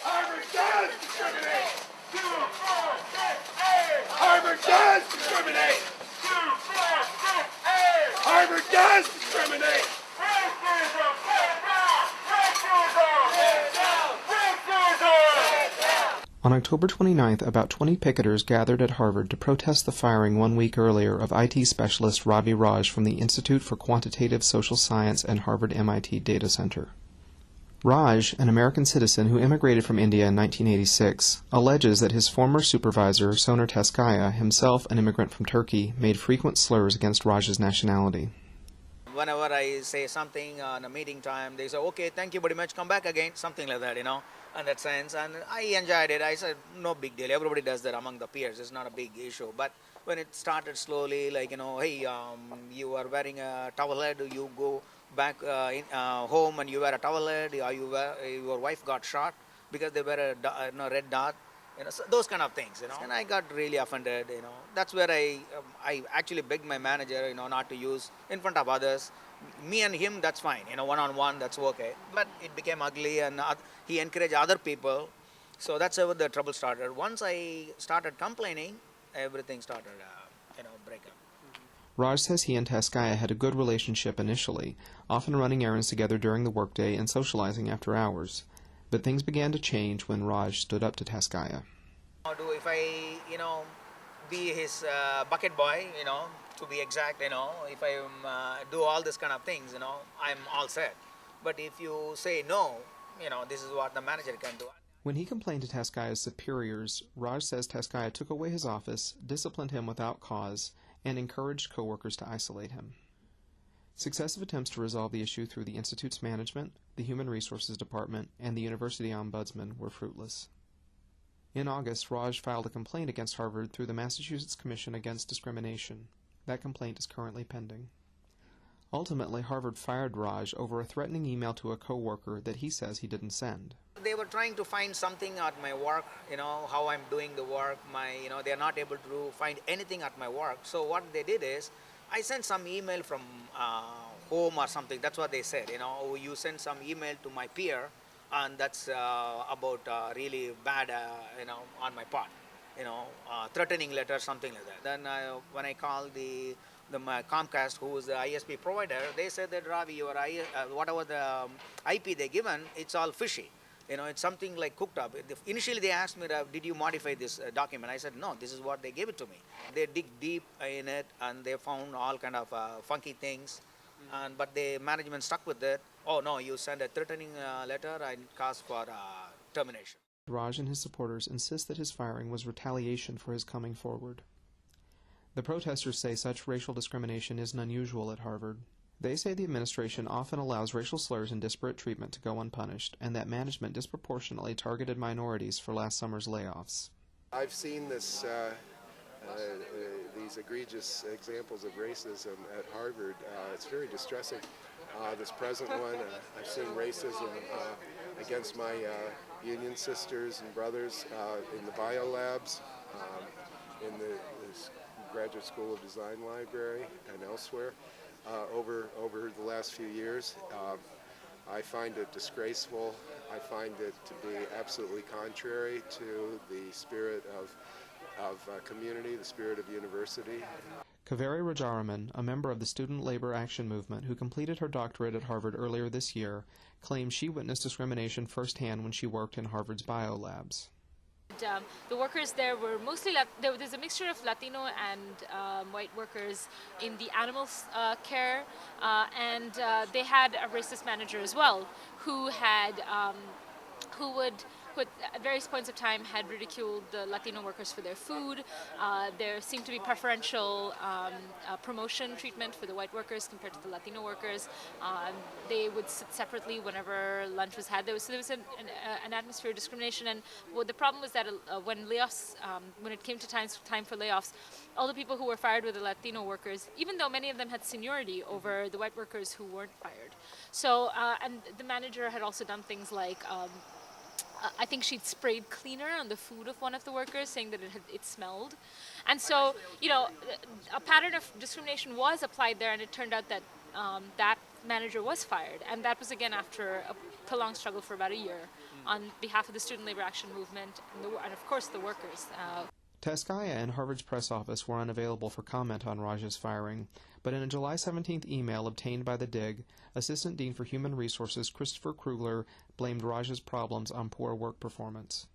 Harvard does discriminate! Harvard does discriminate! Harvard does discriminate! On October 29th, about 20 picketers gathered at Harvard to protest the firing 1 week earlier of IT specialist Ravi Raj from the Institute for Quantitative Social Science and Harvard-MIT Data Center. Raj, an American citizen who immigrated from India in 1986, alleges that his former supervisor, Soner Teskaya, himself an immigrant from Turkey, made frequent slurs against Raj's nationality. Whenever I say something on a meeting time, they say, okay, thank you very much, come back again, something like that, in that sense. And I enjoyed it. I said, no big deal. Everybody does that among the peers. It's not a big issue. But when it started slowly, like, hey, you are wearing a towelhead, you go back home and you wear a towelhead, your wife got shot because they wear a red dot. So those kind of things, And I got really offended, That's where I actually begged my manager, not to use in front of others. Me and him, that's fine, one-on-one, that's okay. But it became ugly and he encouraged other people. So that's how the trouble started. Once I started complaining, everything started, break up. Raj says he and Teskaya had a good relationship initially, often running errands together during the workday and socializing after hours. But things began to change when Raj stood up to Teskaya. If I, be his bucket boy, to be exact, if I do all this kind of things, I'm all set. But if you say no, this is what the manager can do. When he complained to Teskaya's superiors, Raj says Teskaya took away his office, disciplined him without cause, and encouraged coworkers to isolate him. Successive attempts to resolve the issue through the Institute's management, the Human Resources Department, and the University Ombudsman were fruitless. In August, Raj filed a complaint against Harvard through the Massachusetts Commission Against Discrimination. That complaint is currently pending. Ultimately, Harvard fired Raj over a threatening email to a coworker that he says he didn't send. They were trying to find something at my work, how I'm doing the work. They are not able to find anything at my work. So what they did is, I sent some email from home or something. That's what they said. You send some email to my peer, and that's about really bad, on my part. Threatening letter, something like that. Then when I called the Comcast, who is the ISP provider, they said that Ravi, your whatever the IP they given, it's all fishy. It's something like cooked up. Initially, they asked me, did you modify this document? I said, no, this is what they gave it to me. They dig deep in it, and they found all kind of funky things. But the management stuck with it. Oh, no, you send a threatening letter and cause for termination. Raj and his supporters insist that his firing was retaliation for his coming forward. The protesters say such racial discrimination isn't unusual at Harvard. They say the administration often allows racial slurs and disparate treatment to go unpunished, and that management disproportionately targeted minorities for last summer's layoffs. I've seen this, these egregious examples of racism at Harvard. It's very distressing. This present one, I've seen racism against my union sisters and brothers in the biolabs, in the Graduate School of Design Library and elsewhere. Over the last few years. I find it disgraceful. I find it to be absolutely contrary to the spirit of community, the spirit of university. Kaveri Rajaraman, a member of the Student Labor Action Movement who completed her doctorate at Harvard earlier this year, claims she witnessed discrimination firsthand when she worked in Harvard's biolabs. The workers there were mostly, there's a mixture of Latino and white workers in the animal care, and they had a racist manager as well, who at various points of time had ridiculed the Latino workers for their food. There seemed to be preferential promotion treatment for the white workers compared to the Latino workers. They would sit separately whenever lunch was had. There was an atmosphere of discrimination, and the problem was that when it came to time for layoffs, all the people who were fired were the Latino workers, even though many of them had seniority over the white workers who weren't fired. So, and the manager had also done things like I think she'd sprayed cleaner on the food of one of the workers, saying that it smelled. And so, a pattern of discrimination was applied there, and it turned out that that manager was fired. And that was, again, after a prolonged struggle for about a year. on behalf of the student labor action movement and of course the workers. Teskaya and Harvard's press office were unavailable for comment on Raj's firing, but in a July 17th email obtained by the Dig, Assistant Dean for Human Resources Christopher Krugler blamed Raj's problems on poor work performance.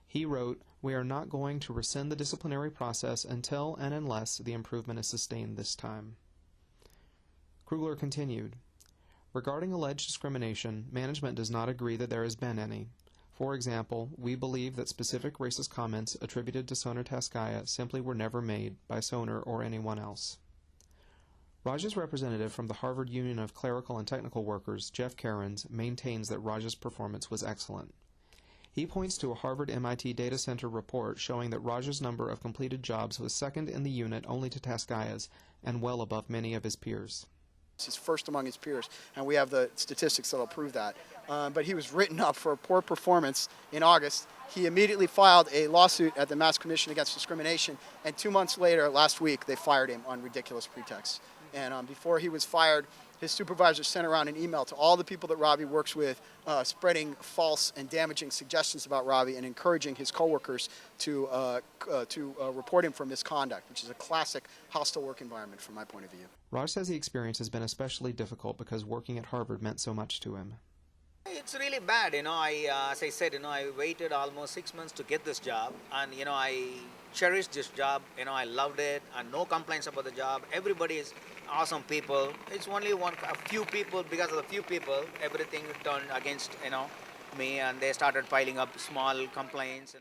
He wrote, "We are not going to rescind the disciplinary process until and unless the improvement is sustained this time." Krugler continued, "Regarding alleged discrimination, management does not agree that there has been any. For example, we believe that specific racist comments attributed to Soner Teskaya simply were never made by Soner or anyone else." Raj's representative from the Harvard Union of Clerical and Technical Workers, Jeff Cairns, maintains that Raj's performance was excellent. He points to a Harvard-MIT Data Center report showing that Raj's number of completed jobs was second in the unit only to Teskaya's and well above many of his peers. He's first among his peers, and we have the statistics that will prove that. But he was written up for poor performance in August. He immediately filed a lawsuit at the Mass Commission Against Discrimination, and 2 months later, last week, they fired him on ridiculous pretexts. And before he was fired, his supervisor sent around an email to all the people that Ravi works with, spreading false and damaging suggestions about Ravi and encouraging his coworkers to report him for misconduct, which is a classic hostile work environment from my point of view. Raj says the experience has been especially difficult because working at Harvard meant so much to him. It's really bad, as I said, I waited almost 6 months to get this job, and, I cherished this job, I loved it, and no complaints about the job. Everybody is awesome people. It's only a few people, because of the few people, everything turned against, me, and they started piling up small complaints,